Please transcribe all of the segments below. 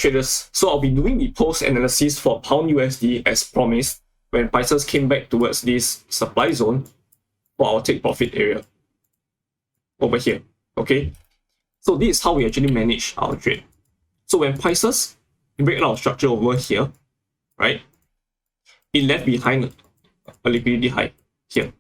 traders, so I'll be doing the post analysis for Pound USD as promised when prices came back towards this supply zone for our take profit area over here. Okay, so this is how we actually manage our trade. So when prices break out of structure over here, right, it left behind a liquidity high here.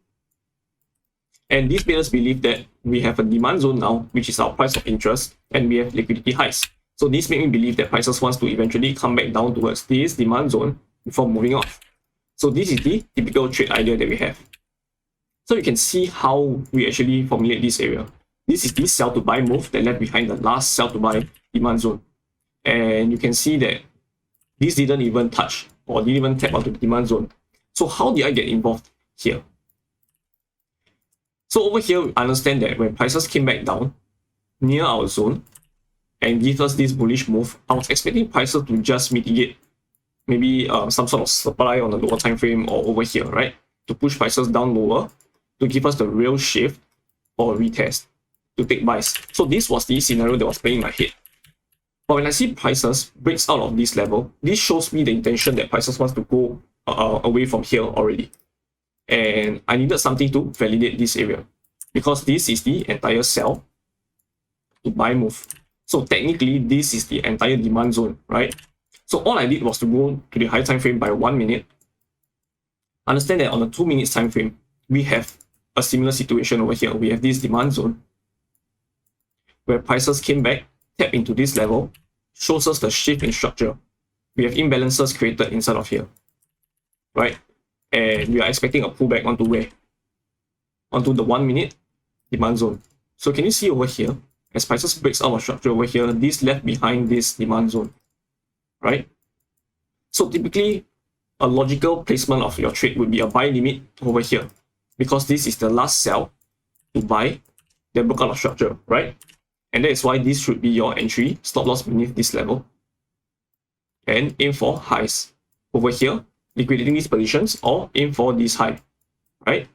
And this made us believe that we have a demand zone now, which is our price of interest, and we have liquidity highs. So this made me believe that prices wants to eventually come back down towards this demand zone before moving off. So this is the typical trade idea that we have. So you can see how we actually formulate this area. This is the sell to buy move that left behind the last sell to buy demand zone. And you can see that this didn't even touch or didn't even tap onto the demand zone. So how did I get involved here? So over here, we understand that when prices came back down near our zone and give us this bullish move, I was expecting prices to just mitigate maybe some sort of supply on the lower time frame or over here, right? To push prices down lower, to give us the real shift or retest to take buys. So this was the scenario that was playing in my head. But when I see prices breaks out of this level, this shows me the intention that prices wants to go away from here already. And I needed something to validate this area because this is the entire sell to buy move. So technically, this is the entire demand zone, right? So all I did was to go to the high time frame by 1 minute. Understand that on the 2 minutes time frame, we have a similar situation over here. We have this demand zone where prices came back, tap into this level, shows us the shift in structure. We have imbalances created inside of here, right? And we are expecting a pullback onto where? Onto the 1 minute demand zone. So can you see over here, as prices breaks out of structure over here, this left behind this demand zone, right? So typically, a logical placement of your trade would be a buy limit over here, because this is the last sell to buy that broke out of structure, right? And that is why this should be your entry, stop loss beneath this level, and aim for highs over here, liquidating these positions, or aim for this high, right?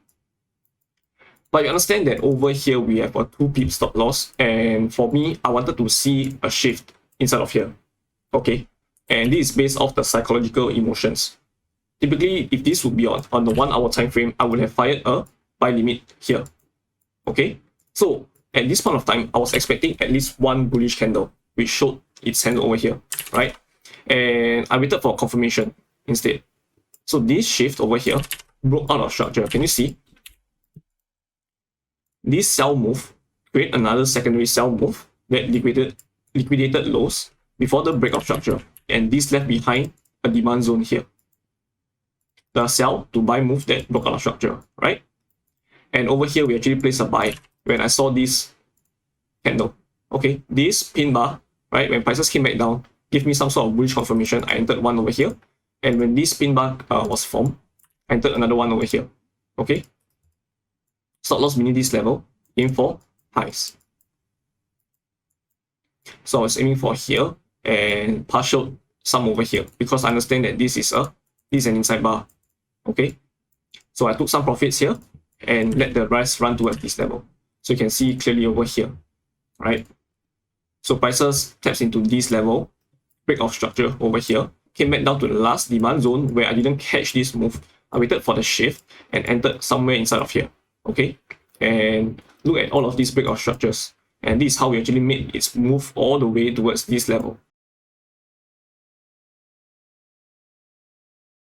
But you understand that over here we have a 2 pip stop loss, and for me, I wanted to see a shift inside of here, okay? And this is based off the psychological emotions. Typically, if this would be on the 1 hour time frame, I would have fired a buy limit here, okay? So at this point of time, I was expecting at least one bullish candle, which showed its hand over here, right? And I waited for confirmation instead. So this shift over here broke out of structure. Can you see? This sell move create another secondary sell move that liquidated lows before the break of structure, and this left behind a demand zone here. The sell to buy move that broke out of structure, right? And over here we actually placed a buy when I saw this candle. Okay, this pin bar, right? When prices came back down, give me some sort of bullish confirmation. I entered one over here, and when this pin bar was formed, I entered another one over here. Okay, stop loss beneath this level, aim for highs. So I was aiming for here and partial some over here because I understand that this is an inside bar. Okay, so I took some profits here and let the price run towards this level. So you can see clearly over here, right? So prices taps into this level, break of structure over here, came back down to the last demand zone where I didn't catch this move. I waited for the shift and entered somewhere inside of here. Okay, and look at all of these break of structures, and this is how we actually made its move all the way towards this level.